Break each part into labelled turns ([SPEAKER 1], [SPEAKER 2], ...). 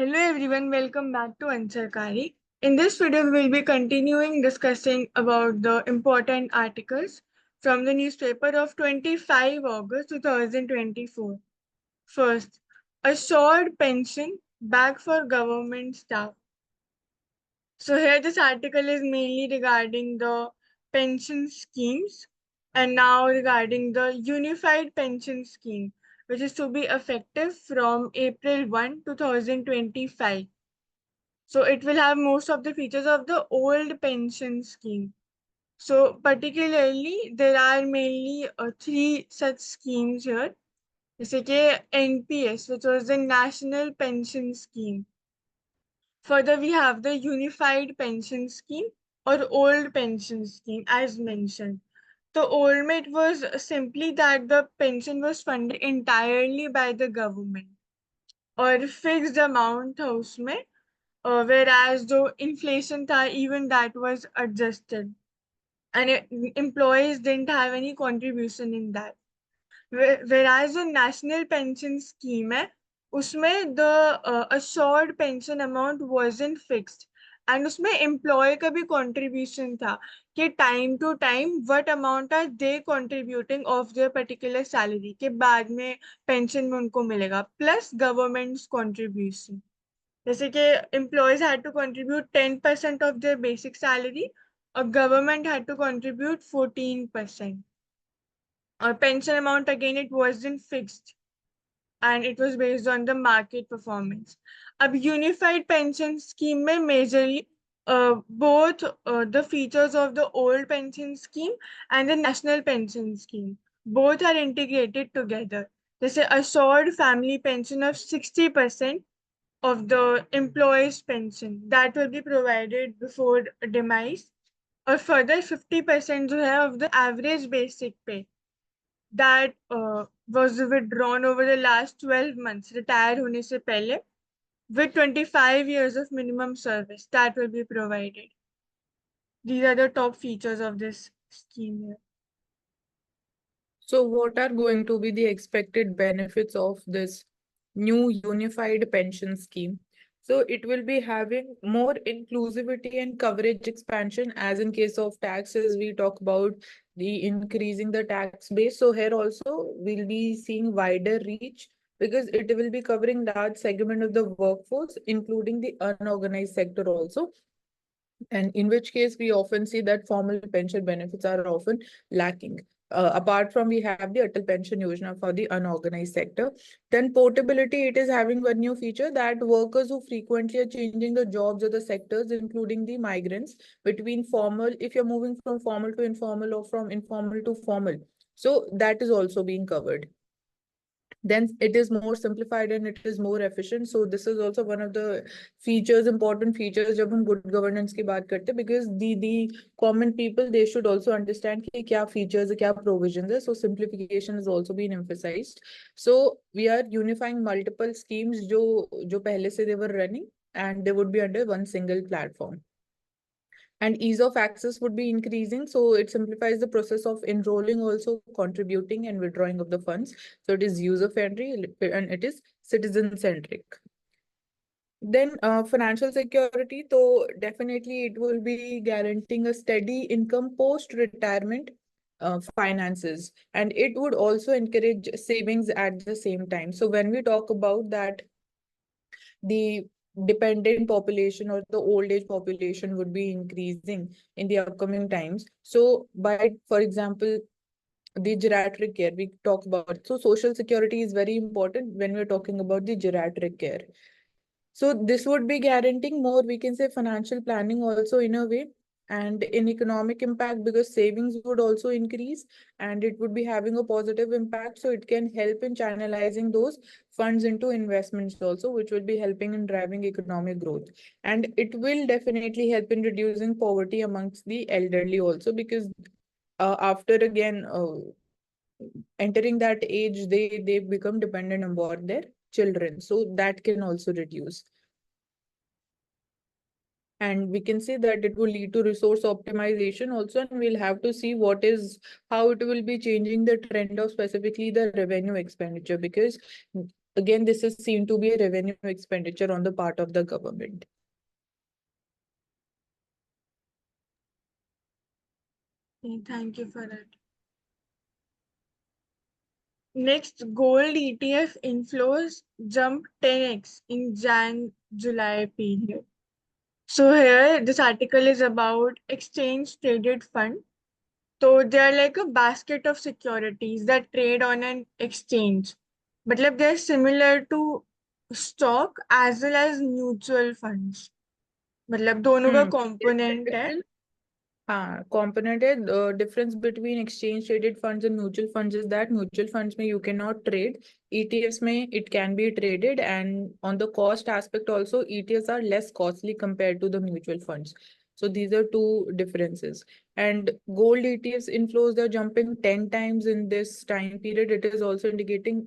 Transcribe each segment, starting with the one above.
[SPEAKER 1] Hello everyone, welcome back to Ansarkari. In this video, we will be continuing discussing about the important articles from the newspaper of 25 August 2024. First, assured pension back for government staff. So here this article is mainly regarding the pension schemes and now regarding the unified pension scheme, which is to be effective from April 1, 2025. So it will have most of the features of the old pension scheme. So particularly, there are mainly three such schemes here. जैसे कि NPS, which was the National Pension Scheme. Further, we have the Unified Pension Scheme or Old Pension Scheme, as mentioned. The old में it was simply that the pension was funded entirely by the government और fixed amount था उसमें, whereas the inflation tha, even that was adjusted and employees didn't have any contribution in that. Whereas the national pension scheme hai, उसमें the assured pension amount wasn't fixed and उसमें employee का भी contribution था कि time to time what amount are they contributing of their particular salary के बाद में pension में उनको मिलेगा plus government's contribution. जैसे कि employees had to contribute 10% of their basic salary or government had to contribute 14%. Or pension amount again it wasn't fixed and it was based on the market performance. अब unified pension scheme में majorly both the features of the old pension scheme and the national pension scheme both are integrated together. जैसे assured family pension of 60% of the employee's pension that will be provided before demise or further 50% जो है of the average basic pay that was withdrawn over the last 12 months retire होने से पहले with 25 years of minimum service that will be provided. These are the top features of this scheme here.
[SPEAKER 2] So what are going to be the expected benefits of this new unified pension scheme? So it will be having more inclusivity and coverage expansion, as in case of taxes, we talk about the increasing the tax base. So here also we'll be seeing wider reach because it will be covering large segment of the workforce, including the unorganized sector also. And in which case we often see that formal pension benefits are often lacking. Apart from we have the Atal Pension Yojana for the unorganized sector. Then portability, it is having one new feature that workers who frequently are changing the jobs or the sectors, including the migrants between formal, if you're moving from formal to informal or from informal to formal. So that is also being covered. Then it is more simplified and it is more efficient. So this is also one of the features, important features जब हम good governance की बात करते हैं, because the common people, they should also understand कि क्या features है, क्या provisions है. So simplification is also being emphasized. So we are unifying multiple schemes जो पहले से they were running and they would be under one single platform. And ease of access would be increasing. So it simplifies the process of enrolling, also contributing and withdrawing of the funds. So it is user-friendly and it is citizen-centric. Then financial security, so definitely it will be guaranteeing a steady income post-retirement finances. And it would also encourage savings at the same time. So when we talk about that, the dependent population or the old age population would be increasing in the upcoming times. So by, for example, the geriatric care we talk about. So social security is very important when we're talking about the geriatric care. So this would be guaranteeing more, we can say, financial planning also in a way, and in economic impact because savings would also increase and it would be having a positive impact. So it can help in channelizing those funds into investments also, which will be helping in driving economic growth. And it will definitely help in reducing poverty amongst the elderly also, because after again entering that age, they become dependent on their children. So that can also reduce. And we can say that it will lead to resource optimization also, and we'll have to see how it will be changing the trend of specifically the revenue expenditure, because again, this is seen to be a revenue expenditure on the part of the government.
[SPEAKER 1] Okay, thank you for that. Next, gold ETF inflows jumped 10x in Jan-July period. So here, this article is about exchange traded fund. So they are like a basket of securities that trade on an exchange. But like they're similar to stock as well as mutual funds. मतलब दोनों का component है.
[SPEAKER 2] Component है. The difference between exchange traded funds and mutual funds is that mutual funds में you cannot trade. ETFs में it can be traded, and on the cost aspect also ETFs are less costly compared to the mutual funds. So these are two differences. And gold ETFs inflows, they're jumping 10 times in this time period. It is also indicating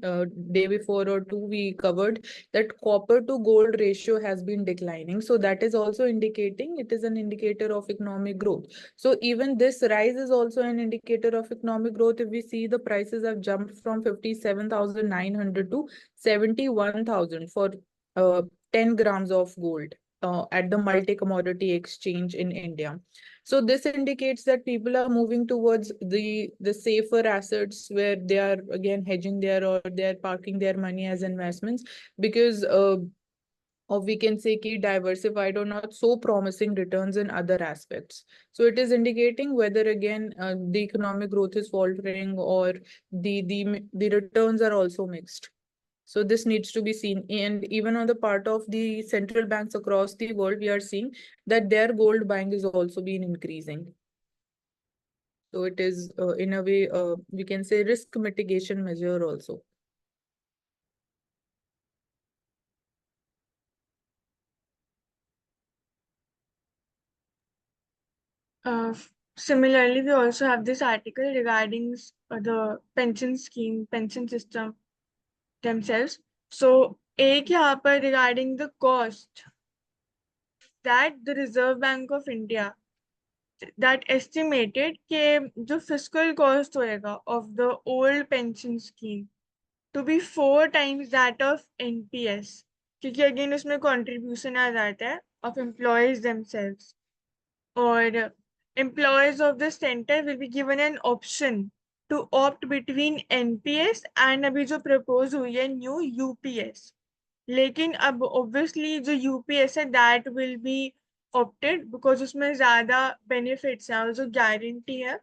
[SPEAKER 2] day before or two we covered that copper to gold ratio has been declining. So that is also indicating, it is an indicator of economic growth. So even this rise is also an indicator of economic growth. If we see, the prices have jumped from 57,900 to 71,000 for 10 grams of gold at the multi-commodity exchange in India. So this indicates that people are moving towards the safer assets where they are again hedging their, or they are parking their money as investments, because or we can say key diversified or not so promising returns in other aspects. So it is indicating whether again the economic growth is faltering, or the returns are also mixed. So this needs to be seen. And even on the part of the central banks across the world, we are seeing that their gold buying is also been increasing. So it is in a way, we can say risk mitigation measure also.
[SPEAKER 1] Similarly, we also have this article regarding the pension scheme, pension system themselves. So एक यहाँ पर regarding the cost that the Reserve Bank of India that estimated कि जो fiscal cost होएगा of the old pension scheme to be 4 times that of NPS, क्योंकि again उसमें contribution आ जाता है of employees themselves, or employees of the center will be given an option to opt between NPS and अभी जो propose हुई है new UPS. लेकिन अब obviously जो UPS है that will be opted because उसमें ज़्यादा benefits हैं, और जो guarantee है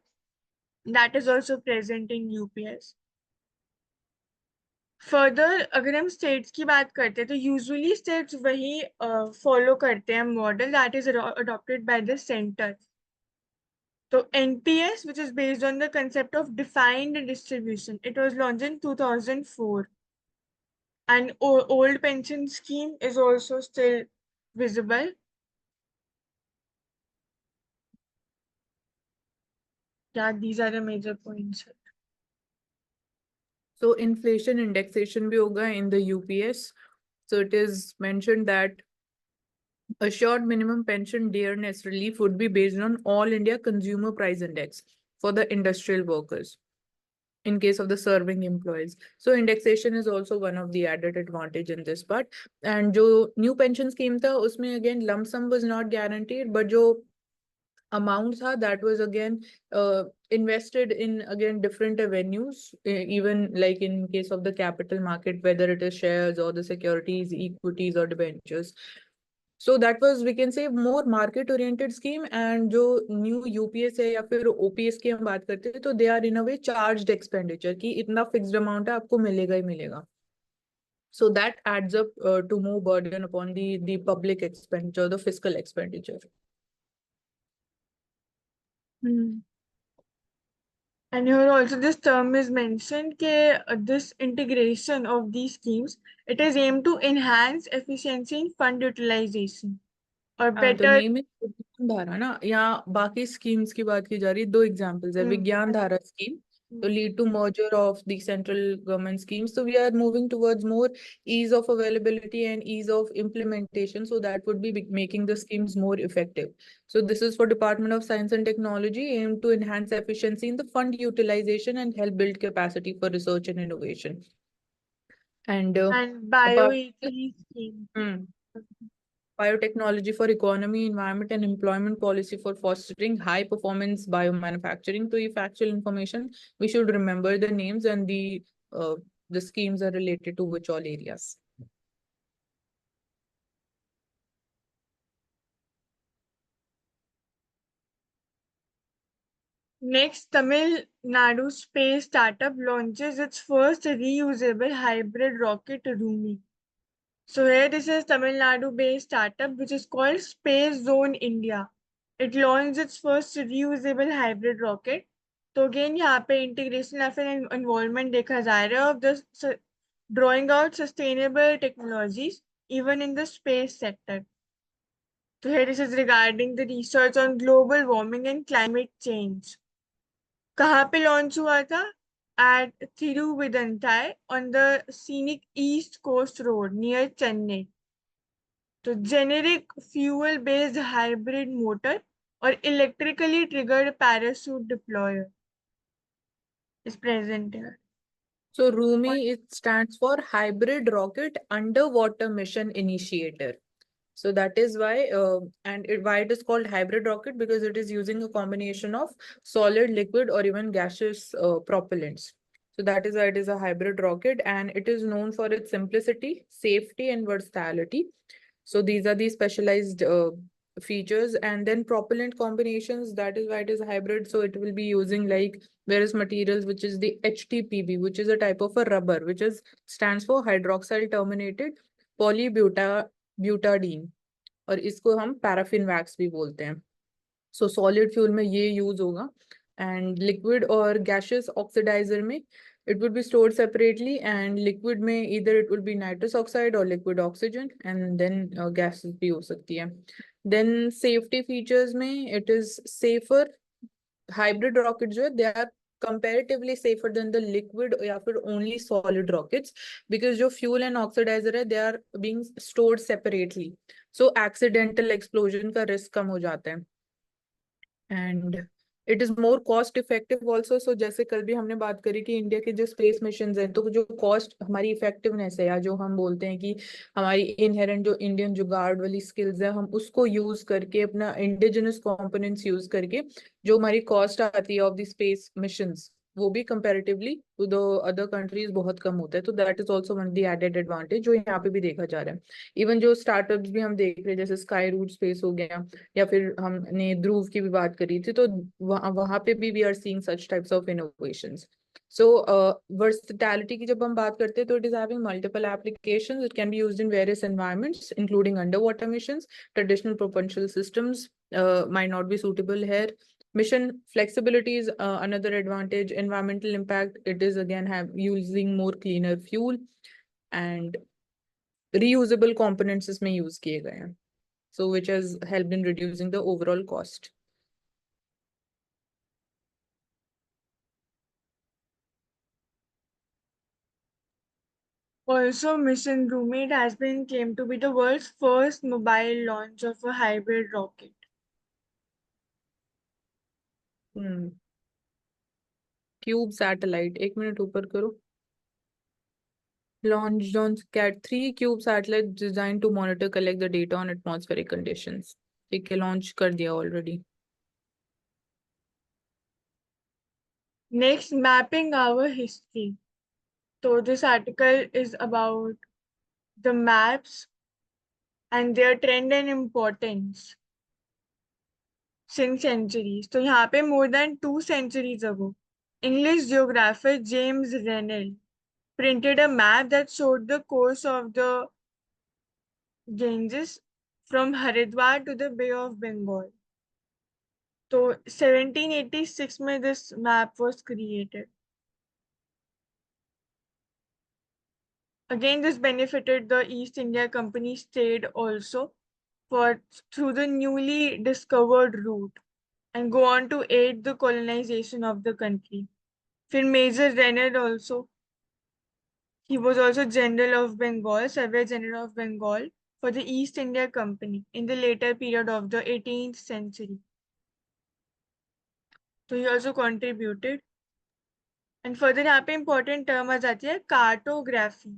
[SPEAKER 1] that is also present in UPS. Further अगर हम स्टेट्स की बात करते हैं तो यूजुअली स्टेट्स वही फॉलो करते हैं model that is adopted by the centre. So NPS, which is based on the concept of defined distribution, it was launched in 2004. And old pension scheme is also still visible. Yeah, these are the major points.
[SPEAKER 2] So inflation indexation भी होगा in the UPS. So it is mentioned that assured minimum pension dearness relief would be based on All India Consumer Price Index for the industrial workers in case of the serving employees. So indexation is also one of the added advantage in this part. And जो new pension scheme था, उसमें again lump sum was not guaranteed, but जो amount tha, that was again invested in again different avenues, even like in case of the capital market, whether it is shares or the securities, equities or debentures. So that was, we can say, more market oriented scheme. And जो new UPS है या फिर OPS की हम बात करते हैं, तो they are in a way charged expenditure कि इतना fixed amount है, आपको मिलेगा ही मिलेगा. So that adds up to more burden upon the public expenditure, the fiscal expenditure.
[SPEAKER 1] And here also this term is mentioned that this integration of these schemes, it is aimed to enhance efficiency in fund utilization or
[SPEAKER 2] The
[SPEAKER 1] better.
[SPEAKER 2] name is विज्ञान धारा ना, यहाँ बाकी schemes की बात की जा रही है. दो examples है. विज्ञान धारा scheme to lead to merger of the central government schemes. So we are moving towards more ease of availability and ease of implementation. So that would be making the schemes more effective. So this is for Department of Science and Technology, aimed to enhance efficiency in the fund utilization and help build capacity for research and innovation. And
[SPEAKER 1] And
[SPEAKER 2] apart
[SPEAKER 1] bioethics scheme.
[SPEAKER 2] hmm, biotechnology for economy, environment, and employment policy for fostering high performance biomanufacturing. So, if actual information, we should remember the names and the schemes are related to which all areas.
[SPEAKER 1] Next, Tamil Nadu space startup launches its first reusable hybrid rocket, Rumi. So here this is Tamil Nadu-based startup which is called Space Zone India. It launched its first reusable hybrid rocket. तो again यहाँ पे integration या फिर involvement देखा जा रहा है of the drawing out sustainable technologies even in the space sector. So here this is regarding the research on global warming and climate change. कहाँ पे launch हुआ था? At Thiruvidantrai on the scenic East Coast Road near Chennai. तो generic fuel based hybrid motor और electrically triggered parachute deployer is present है.
[SPEAKER 2] So RUMI, it stands for Hybrid Rocket Underwater Mission Initiator. So that is why, why it is called hybrid rocket, because it is using a combination of solid, liquid, or even gaseous propellants. So that is why it is a hybrid rocket, and it is known for its simplicity, safety, and versatility. So these are the specialized features, and then propellant combinations. That is why it is hybrid. So it will be using like various materials, which is the HTPB, which is a type of a rubber, which is stands for hydroxyl terminated polybutadiene, और इसको हम paraffin wax भी बोलते हैं. सो solid fuel में ये use होगा, and liquid और गैशियस ऑक्सीडाइजर में it would be stored separately, and liquid में either it will be nitrous oxide or liquid oxygen, and then gases भी हो सकती है. Then safety features में it is safer. Hybrid rockets जो है they are comparatively safer than the liquid या फिर only solid rockets, because जो fuel and oxidizer है they are being stored separately, so accidental explosion का risk कम हो जाता है. And it is more cost effective also. So जैसे कल भी हमने बात करी कि इंडिया के जो स्पेस मिशन हैं, तो जो कॉस्ट हमारी इफेक्टिवनेस है, या जो हम बोलते हैं कि हमारी इनहेरेंट जो इंडियन जुगाड़ वाली स्किल्स है, हम उसको यूज करके, अपना इंडिजिनस कंपोनेंट्स यूज करके जो हमारी कॉस्ट आती है ऑफ द स्पेस मिशंस, वो भी comparatively to the other countries बहुत कम होता है. तो that is also one the added advantage जो यहाँ पे भी देखा जा रहा है. इवन जो स्टार्टअप्स भी हम देख रहे हैं, जैसे स्काई रूट स्पेस हो गया, या फिर हमने ध्रुव की भी बात करी थी, तो वहां पे भी we are seeing such types of innovations. So versatility की जब हम बात करते हैं, तो it is having multiple applications. It can be used in various environments including under water missions. Traditional propulsion systems might not be suitable here. Mission flexibility is another advantage. Environmental impact, it is again using more cleaner fuel, and reusable components इसमें use किए गए हैं, so which has helped in reducing the overall cost.
[SPEAKER 1] Also, Mission Rumi has been claimed to be the world's first mobile launch of a hybrid rocket.
[SPEAKER 2] Cube satellite, एक minute ऊपर करो. Launched on CAT-3 cube satellite designed to monitor, collect the data on atmospheric conditions. ठीक है, launch कर दिया already.
[SPEAKER 1] Next, mapping our history. So this article is about the maps and their trend and importance since centuries. तो यहाँ पे more than 2 centuries ago, English geographer James Rennell printed a map that showed the course of the Ganges from Haridwar to the Bay of Bengal. So 1786 में this map was created. Again, this benefited the East India Company's trade also through the newly discovered route, and go on to aid the colonization of the country. फिर Major Rennell also, he was also General of Bengal, Surveyor General of Bengal for the East India Company in the later period of the 18th century. So he also contributed. And further यहाँ पे important term आ जाती है cartography.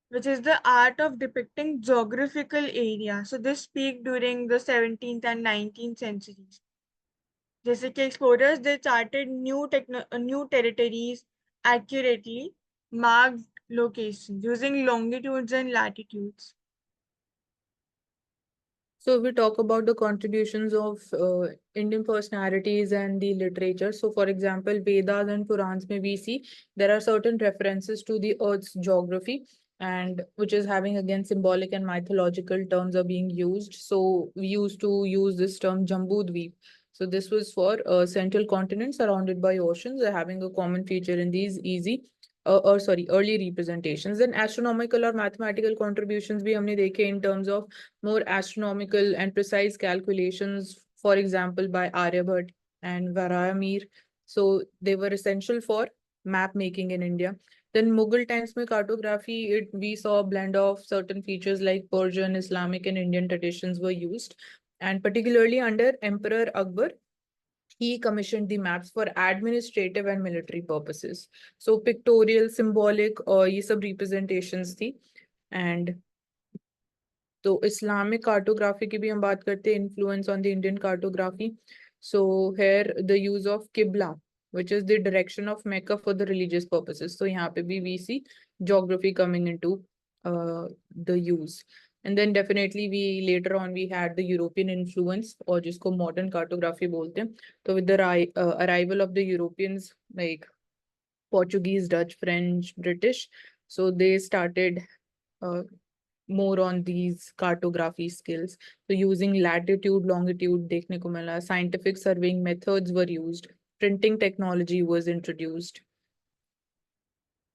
[SPEAKER 1] which is the art of depicting geographical area. So this peaked during the 17th and 19th centuries. जैसे कि explorers they charted new territories accurately marked locations using longitudes and latitudes.
[SPEAKER 2] So we talk about the contributions of Indian personalities and the literature. So for example, Vedas and Purans may we see there are certain references to the Earth's geography and which is having again symbolic and mythological terms are being used. So we used to use this term Jambudweep. So this was for central continent surrounded by oceans, having a common feature in these early representations. Then astronomical or mathematical contributions भी हमने देखे in terms of more astronomical and precise calculations, for example, by Aryabhat and Varamir. So they were essential for map making in India. Then Mughal times mein cartography, we saw a blend of certain features like Persian, Islamic, and Indian traditions were used. And particularly under Emperor Akbar, he commissioned the maps for administrative and military purposes. So pictorial, symbolic, ये सब representations थी. And तो Islamic cartography की भी हम बात करते हैं influence on the Indian cartography so here the use of किबला which is the direction of Mecca for the religious purposes. So यहाँ पे भी we see geography coming into the use. And then definitely we later on we had the European influence और जिसको modern cartography बोलते हैं. So with the arrival of the Europeans like Portuguese, Dutch, French, British, so they started uh, more on these cartography skills. So using latitude, longitude, देखने को मिला, scientific surveying methods were used, printing technology was introduced.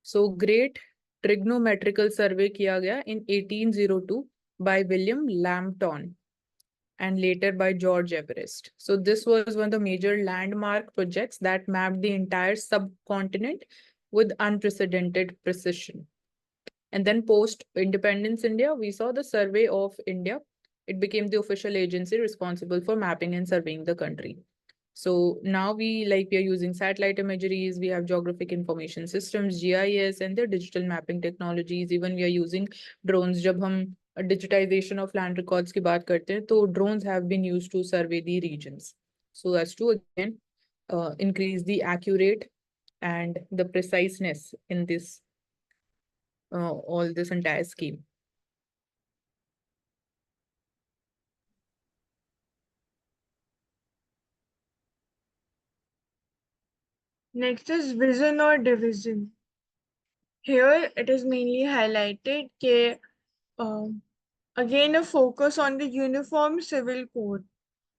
[SPEAKER 2] So great trigonometrical survey किया गया in 1802 by William Lambton and later by George Everest. So this was one of the major landmark projects that mapped the entire subcontinent with unprecedented precision. And then post independence India, we saw the Survey of India. It became the official agency responsible for mapping and surveying the country. So now we are using satellite imageries, we have geographic information systems, GIS, and their digital mapping technologies. Even we are using drones. जब हम digitization of land records की बात करते हैं, तो drones have been used to survey the regions. So as to again increase the accurate and the preciseness in this all this entire scheme.
[SPEAKER 1] Next is vision or division. Here it is mainly highlighted that again a focus on the uniform civil code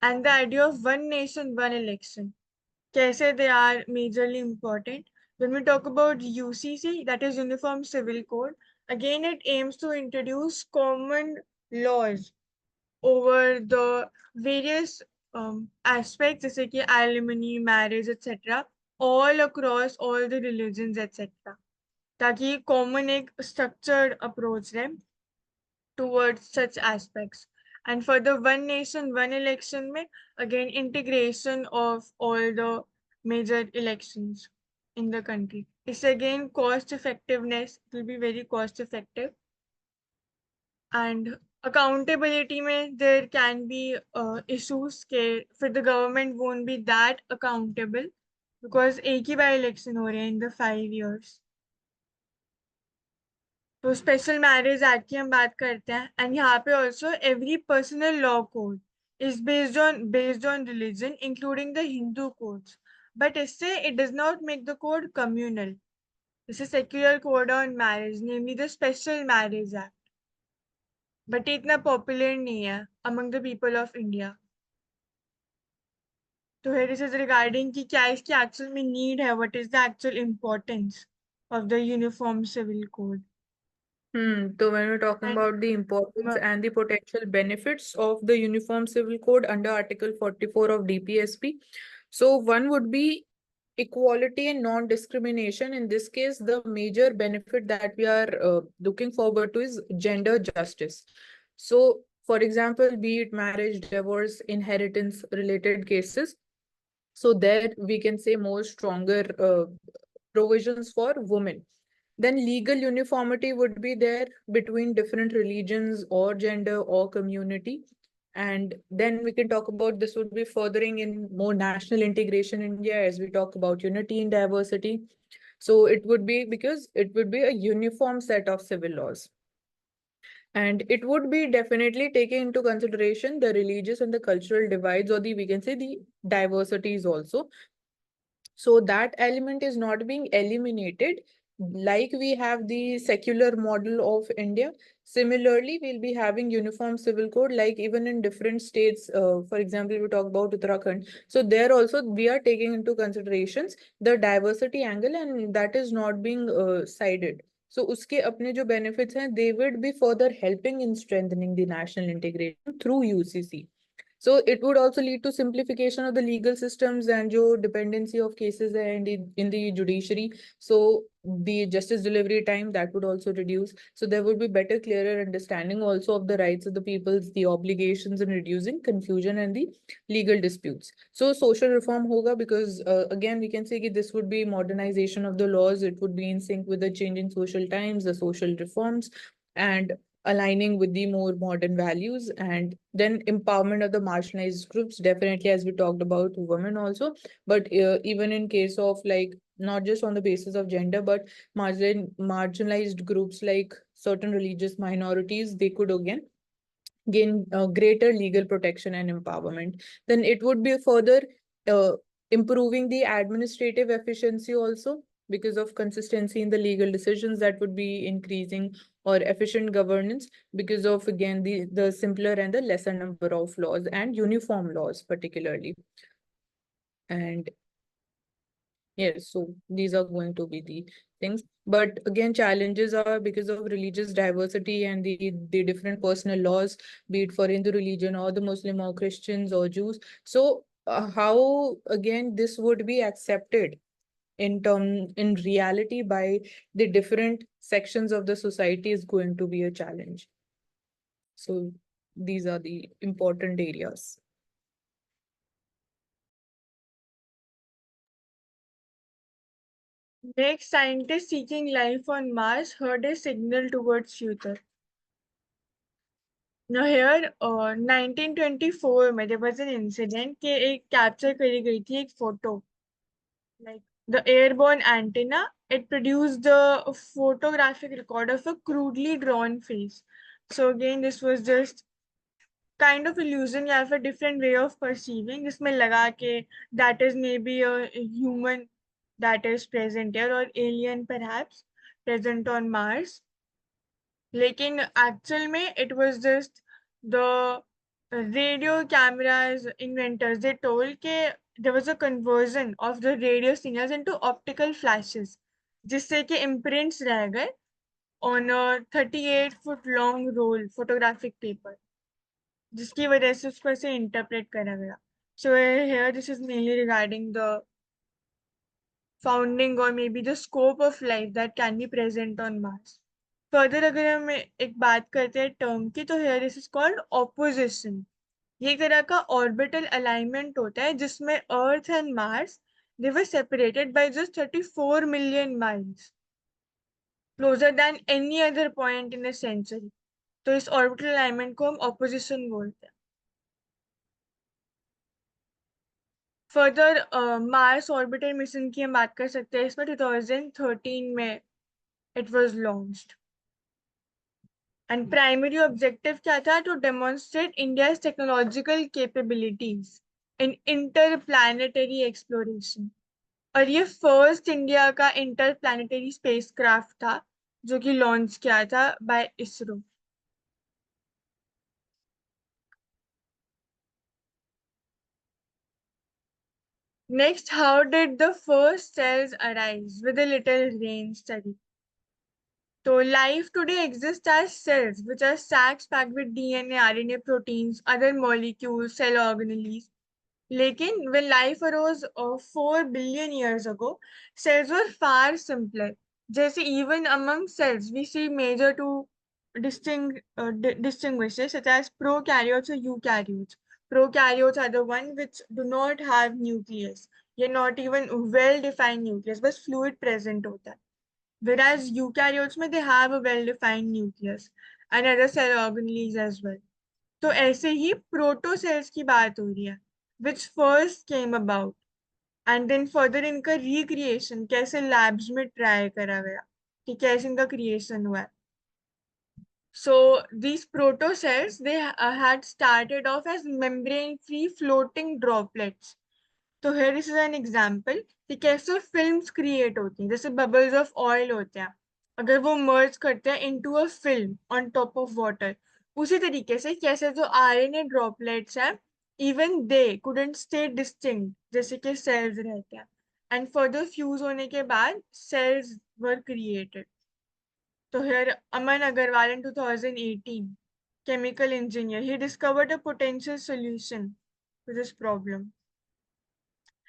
[SPEAKER 1] and the idea of one nation, one election. Kaise they are majorly important. When we talk about UCC, that is Uniform Civil Code, again it aims to introduce common laws over the various aspects, जैसे कि alimony, marriage, etc., all across all the religions, etc. ताकि common एक structured approach रहे towards such aspects. And for the one nation, one election, mein, again, integration of all the major elections in the country. It's again cost effectiveness, it will be very cost effective. And accountability, mein, there can be issues for the government won't be that accountable because एक ही बार election हो रहे हैं in the 5 years. तो special marriage act की हम बात करते हैं एंड यहाँ पे also every personal law code is based on religion including the Hindu codes but इससे it does not make the code communal this is secular code on marriage namely the special marriage act but ये इतना popular नहीं है among the people of India तो here this is regarding कि क्या इसकी actual में नीड है what is the actual importance of the uniform civil code
[SPEAKER 2] So when we're talking
[SPEAKER 1] and
[SPEAKER 2] about the importance and the potential benefits of the Uniform Civil Code under Article 44 of DPSP, so one would be equality and non-discrimination. In this case, the major benefit that we are looking forward to is gender justice. So, for example, be it marriage, divorce, inheritance related cases. So there we can say more stronger provisions for women. Then legal uniformity would be there between different religions or gender or community. And then we can talk about this would be furthering in more national integration in India as we talk about unity in diversity. So it would be because it would be a uniform set of civil laws. And it would be definitely taking into consideration the religious and the cultural divides, or the we can say the diversities also. So that element is not being eliminated. Like we have the secular model of India, similarly, we'll be having uniform civil code, like even in different states. For example, we talk about Uttarakhand. So there also we are taking into considerations the diversity angle, and that is not being cited. So uske apne jo benefits hain, they would be further helping in strengthening the national integration through UCC. So it would also lead to simplification of the legal systems and jo dependency of cases and in the judiciary. So the justice delivery time that would also reduce. So there would be better, clearer understanding also of the rights of the peoples, the obligations, and reducing confusion and the legal disputes. So social reform hoga because again we can say that this would be modernization of the laws. It would be in sync with the changing social times, the social reforms, and aligning with the more modern values. And then empowerment of the marginalized groups, definitely, as we talked about women also, but even in case of like not just on the basis of gender, but marginalized groups like certain religious minorities, they could again gain greater legal protection and empowerment. Then it would be further uh, improving the administrative efficiency also, because of consistency in the legal decisions that would be increasing, or efficient governance because of again the simpler and the lesser number of laws and uniform laws particularly. And yes, so these are going to be the things. But again, challenges are because of religious diversity and the different personal laws, be it for Hindu religion or the Muslim or Christians or Jews. So how again this would be accepted in reality by the different sections of the society is going to be a challenge. So these are the important areas.
[SPEAKER 1] Next, scientists seeking life on Mars heard a signal towards future. Now here, 1924 में there was an incident कि एक capture करी गई थी एक photo, like the airborne antenna. It produced the photographic record of a crudely drawn face. So again, this was just kind of illusion या फिर different way of perceiving, जिसमें लगा के that is maybe a human that is present here, or alien perhaps present on Mars. लेकिन actual में it was just the radio cameras inventors. They told के there was a conversion of the radio signals into optical flashes, जिससे कि imprints रह गए on a 38-foot long roll photographic paper, जिसकी वजह से उसको ऐसे इंटरप्रेट करा गया. So here this is mainly regarding the founding or maybe the scope of life that can be present on Mars. Further अगर हम एक बात करते हैं टर्म की, तो here this is called opposition. ये एक तरह का orbital alignment होता है जिसमें Earth and Mars they were separated by just 34 million miles, closer than any other point in a century. तो इस orbital alignment को हम opposition बोलते हैं. फर्दर मार्स ऑर्बिटर मिशन की हम बात कर सकते हैं. इसमें 2013 में it was launched and primary objective क्या था? To demonstrate India's technological capabilities in interplanetary exploration. और ये फर्स्ट इंडिया का इंटरप्लैनेटरी स्पेसक्राफ्ट था जो कि लॉन्च किया था by ISRO. Next, how did the first cells arise? With a little rain study. So life today exists as cells, which are sacs packed with DNA, RNA, proteins, other molecules, cell organelles. Lekin when life arose 4 billion years ago, cells were far simpler. Just even among cells, we see major two distinguishes, such as prokaryotes or eukaryotes. Prokaryotes are the one which do not have nucleus. You're not even well-defined nucleus, but fluid present होता है. whereas eukaryotes में they have a well-defined nucleus and other cell organelles as well. तो ऐसे ही प्रोटोसेल्स की बात हो रही है which first came about and then further इनका recreation कैसे labs में ट्राई करा गया कि कैसे इनका क्रिएशन हुआ है. So these protocells they had started off as membrane-free floating droplets. तो here this is an example कि कैसे फिल्म्स क्रिएट होती हैं जैसे बबल्स ऑफ ऑयल होते हैं अगर वो मर्ज करते हैं into a film on top of water उसी तरीके से कैसे जो आरएनए ड्रॉपलेट्स हैं even they couldn't stay distinct जैसे कि सेल्स रहते हैं एंड फर्दर फ्यूज होने के बाद cells were created. So here Aman Agarwal in 2018, chemical engineer, he discovered a potential solution to this problem.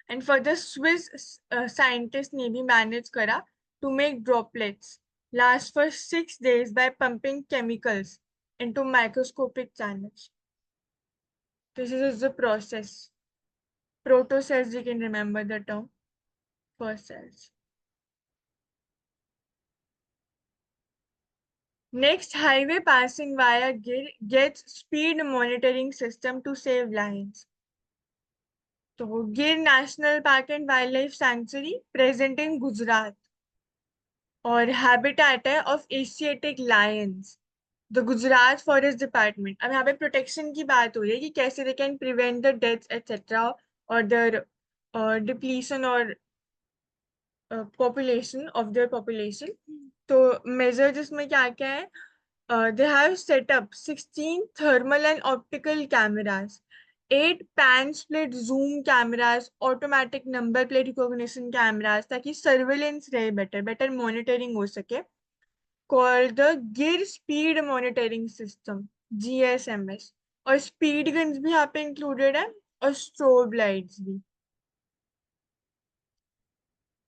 [SPEAKER 1] And further Swiss scientists ने भी manage करा to make droplets last for 6 days by pumping chemicals into microscopic channels. This is the process. Protocells, you can remember the term. First cells. Next, highway passing via Gir gets speed monitoring system to save lives. तो गिर national park and wild life sanctuary present in Gujarat और habitat है of Asiatic Lions the Gujarat forest department. अब यहाँ पे protection की बात हो रही है कि कैसे they can prevent the deaths etcetera और द डिप्लीशन और population of their population. तो measures इसमें क्या क्या है? They have set up 16 thermal and optical cameras, 8 pan split zoom cameras, automatic number plate recognition cameras ताकि surveillance रहे better monitoring हो सके. Called the Gear Speed Monitoring System GSMS और speed guns भी यहाँ पे included है और strobe lights भी.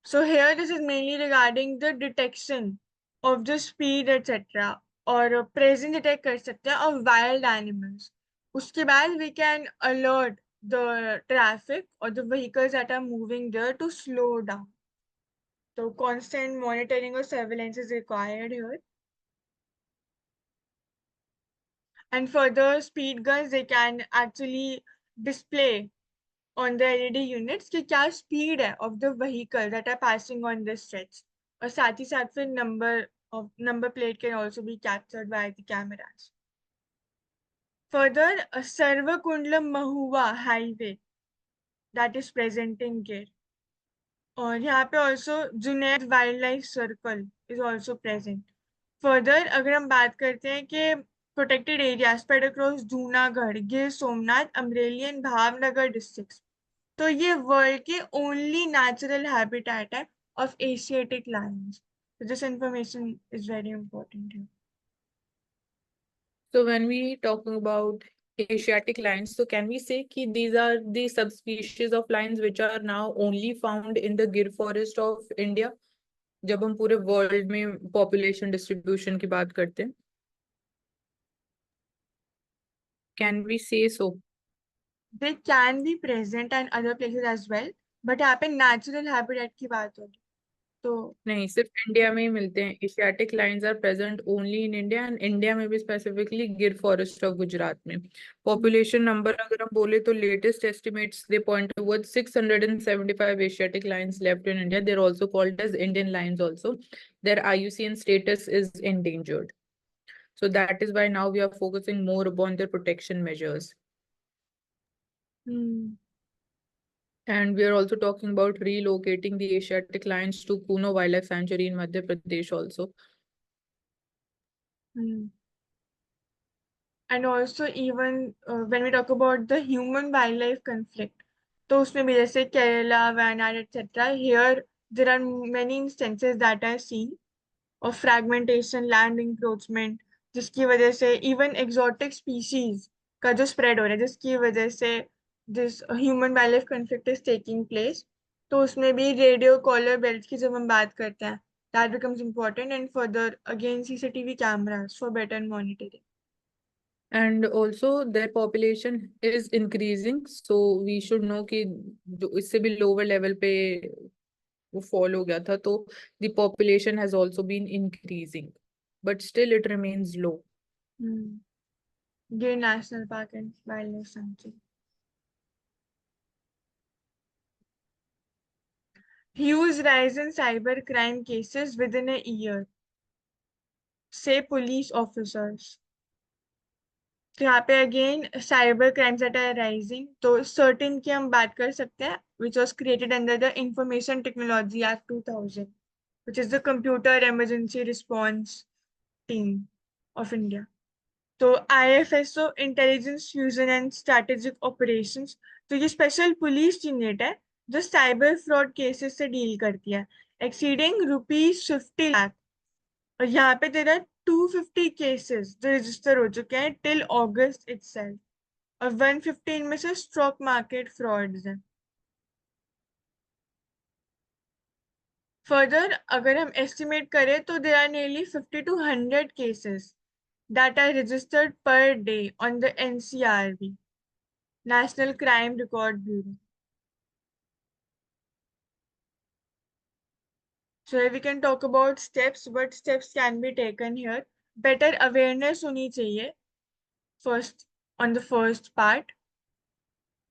[SPEAKER 1] So here this is mainly regarding the detection of the speed etc. और presence detect कर सकते हैं of wild animals. उसके बाद we can alert the traffic or the vehicles that are moving there to slow down. So constant monitoring or surveillance is required here. And further speed guns they can actually display on the LED units कि क्या speed है of the vehicle that are passing on this stretch. और साथ ही साथ फिर number plate can also be captured by the cameras. Further, a Sarvakundla Mahua highway that is present in Gir. और यहाँ पे also Junaid Wildlife Circle is also present. Further, अगर हम बात करते हैं कि protected areas spread across Junagadh, Gir Somnath, Amreli and Bhavnagar districts. तो ये वर्ल्ड के ओनली नेचुरल हैबिटेट है of Asiatic Lions. This information is very important है.
[SPEAKER 2] So when we talking about Asiatic lions, so can we say कि these are the subspecies of lions which are now only found in the Gir forest of India? जब हम पूरे world में population distribution की बात करते हैं, can we say so?
[SPEAKER 1] They can be present and other places as well but यहाँ पे नेचुरल हैबिटेट की बात हो रही तो
[SPEAKER 2] नहीं, सिर्फ इंडिया में ही मिलते हैं. Asiatic lions are present only in India and India में भी स्पेसिफिकली गिर फॉरेस्ट ऑफ गुजरात में. पॉपुलेशन नंबर अगर हम बोले तो latest estimates they point towards 675 Asiatic lions left in India. They are also called as Indian lions also. Their IUCN status is endangered. So that is why now we are focusing more upon their protection measures. And we are also talking about relocating the Asiatic lions to Kuno Wildlife Sanctuary in Madhya Pradesh also.
[SPEAKER 1] And also even when we talk about the human wildlife conflict तो उसमें भी जैसे Kerala Wayanad etc. here there are many instances that are seen of fragmentation land encroachment जिसकी वजह से even exotic species का जो spread हो रहा है जिसकी वजह से this human wildlife conflict is taking place. तो उसमें भी रेडियो कॉलर बेल्ट की जब हम बात करते हैं that becomes important and further again CCTV cameras for better monitoring.
[SPEAKER 2] And also their population is increasing, so we should know कि जो इससे भी lower level पे वो फॉल हो गया था, तो the population has also been increasing, but still it remains low.
[SPEAKER 1] Gir National Park and Wildlife Sanctuary. Huge rise in cyber crime cases within a year, say police officers. तो यहाँ पे again cyber crimes that are rising, तो certain की हम बात कर सकते हैं which was created under the information technology act 2000, which is the Computer Emergency Response Team of India. तो IFSO, intelligence fusion and strategic operations, तो ये स्पेशल पुलिस यूनिट है जो साइबर फ्रॉड केसेस से डील करती है एक्सीडिंग ₹50 लाख। और यहाँ पे तेरा 250 केसेस जो रजिस्टर हो चुके हैं टिल अगस्त इटसेल्फ, और 115 में से स्टॉक मार्केट फ्रॉड्स हैं। फर्दर अगर हम एस्टिमेट करें तो there are nearly 50 to 100 cases that are registered per day on the NCRB, National Crime Record Bureau. So we can talk about steps, what steps can be taken here. Better awareness होनी चाहिए first on the first part.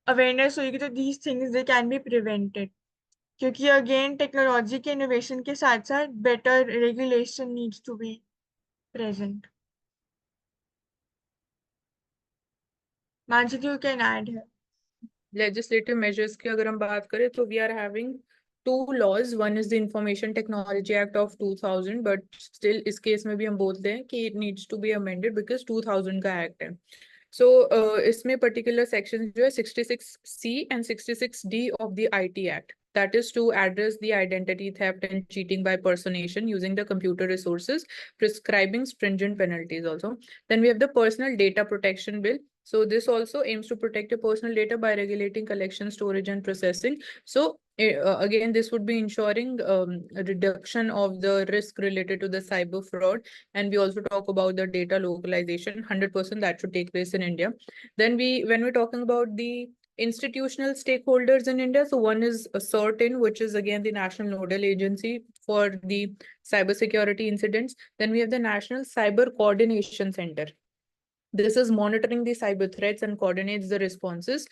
[SPEAKER 1] Awareness होगी तो these things they can be prevented. क्योंकि again technology के innovation के साथ साथ better regulation needs to be present. Mansi you can add है।
[SPEAKER 2] Legislative measures की अगर हम बात करें तो we are having two laws. One is the Information Technology Act of 2000, but still इस केस में भी हम बोलते हैं कि it needs to be amended because 2000 का act है. So इसमें particular sections जो है 66C and 66D of the IT Act. That is to address the identity theft and cheating by personation using the computer resources, prescribing stringent penalties also. Then we have the Personal Data Protection Bill. So this also aims to protect your personal data by regulating collection, storage, and processing. So again, this would be ensuring a reduction of the risk related to the cyber fraud. And we also talk about the data localization, 100% that should take place in India. Then when we're talking about the institutional stakeholders in India, so one is CERT-In, which is again the National Nodal Agency for the cybersecurity incidents. Then we have the National Cyber Coordination Center. This is monitoring the cyber threats and coordinates the responses.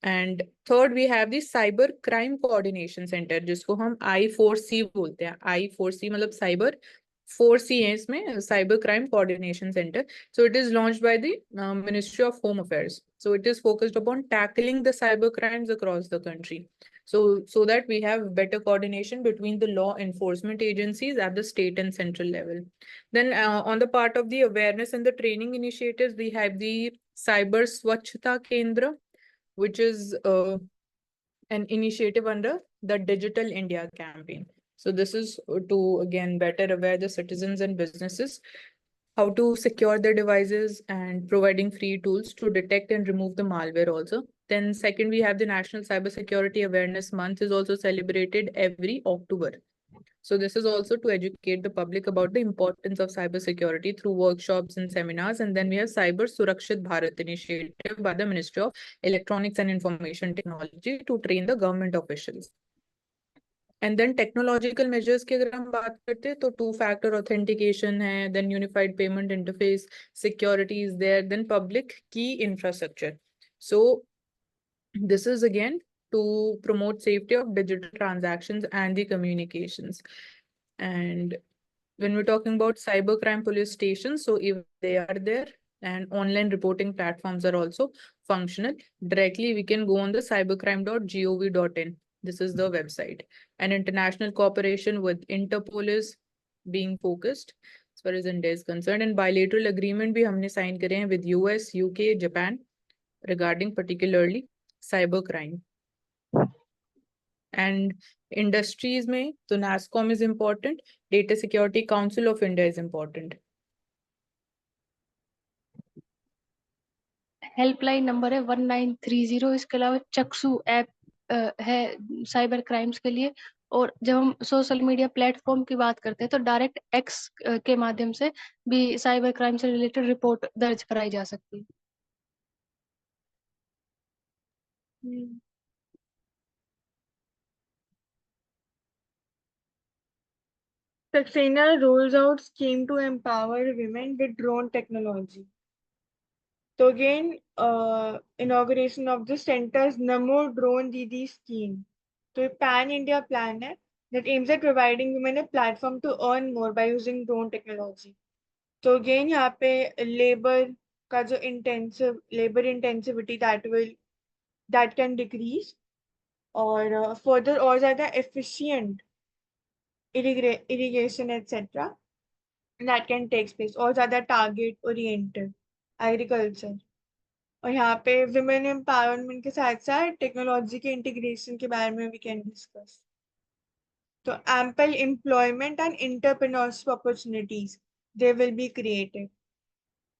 [SPEAKER 2] And third, we have the Cyber Crime Coordination Center, जिसको हम I4C बोलते हैं. I4C मतलब cyber 4C है इसमें, Cyber Crime Coordination Center. So it is launched by the Ministry of Home Affairs. So it is focused upon tackling the cyber crimes across the country. So that we have better coordination between the law enforcement agencies at the state and central level. Then on the part of the awareness and the training initiatives, we have the Cyber Swachhta Kendra, which is an initiative under the Digital India campaign. So this is to again better aware the citizens and businesses how to secure their devices and providing free tools to detect and remove the malware also. Then second, we have the National Cybersecurity Awareness Month is also celebrated every October. So this is also to educate the public about the importance of cybersecurity through workshops and seminars. And then we have Cyber Surakshit Bharat initiative by the Ministry of Electronics and Information Technology to train the government officials. And then technological measures की अगर हम बात करते हैं तो two-factor authentication है, then unified payment interface, security is there, then public key infrastructure. So this is again to promote safety of digital transactions and the communications. And when we're talking about cybercrime police stations, so if they are there and online reporting platforms are also functional, directly we can go on the cybercrime.gov.in. This is the website. And international cooperation with Interpol is being focused as far as India is concerned. And bilateral agreement भी हमने sign करे हैं with US, UK, Japan regarding particularly cybercrime. And industries में तो NASSCOM is important, Data Security Council of India is important.
[SPEAKER 3] Helpline number है 1930। इसके अलावा चक्षु ऐप है साइबर क्राइम्स के लिए। और जब हम सोशल मीडिया प्लेटफॉर्म की बात करते हैं तो डायरेक्ट एक्स के माध्यम से भी साइबर क्राइम से रिलेटेड रिपोर्ट दर्ज कराई जा सकती है।
[SPEAKER 1] Saxena rolls out scheme to empower women with drone technology. So again, inauguration of the center's Namo Drone Didi scheme. So a pan-India plan है that aims at providing women a platform to earn more by using drone technology. So again यहाँ पे labor का जो labor intensivity that can decrease और further और ज़्यादा efficient irrigation etc. that can take place और ज़्यादा target oriented agriculture. और यहाँ पे विमेन एम्पावरमेंट के साथ साथ टेक्नोलॉजी के इंटीग्रेशन के बारे में वी कैन डिस्कस. तो ample employment and entrepreneurship opportunities they will be created.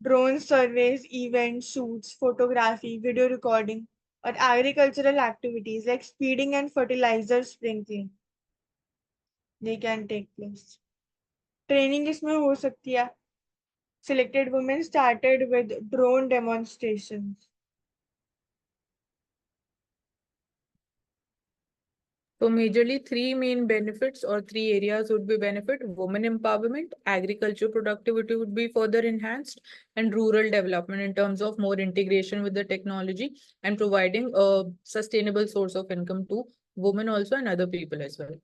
[SPEAKER 1] Drone surveys, events, shoots, photography, video recording और agricultural activities like speeding and fertilizer sprinkling they can take place. Training इसमें हो सकती है. Selected women started with drone demonstrations.
[SPEAKER 2] So majorly three main benefits or three areas would be benefit: women empowerment, agriculture productivity would be further enhanced, and rural development in terms of more integration with the technology and providing a sustainable source of income to women also and other people as well.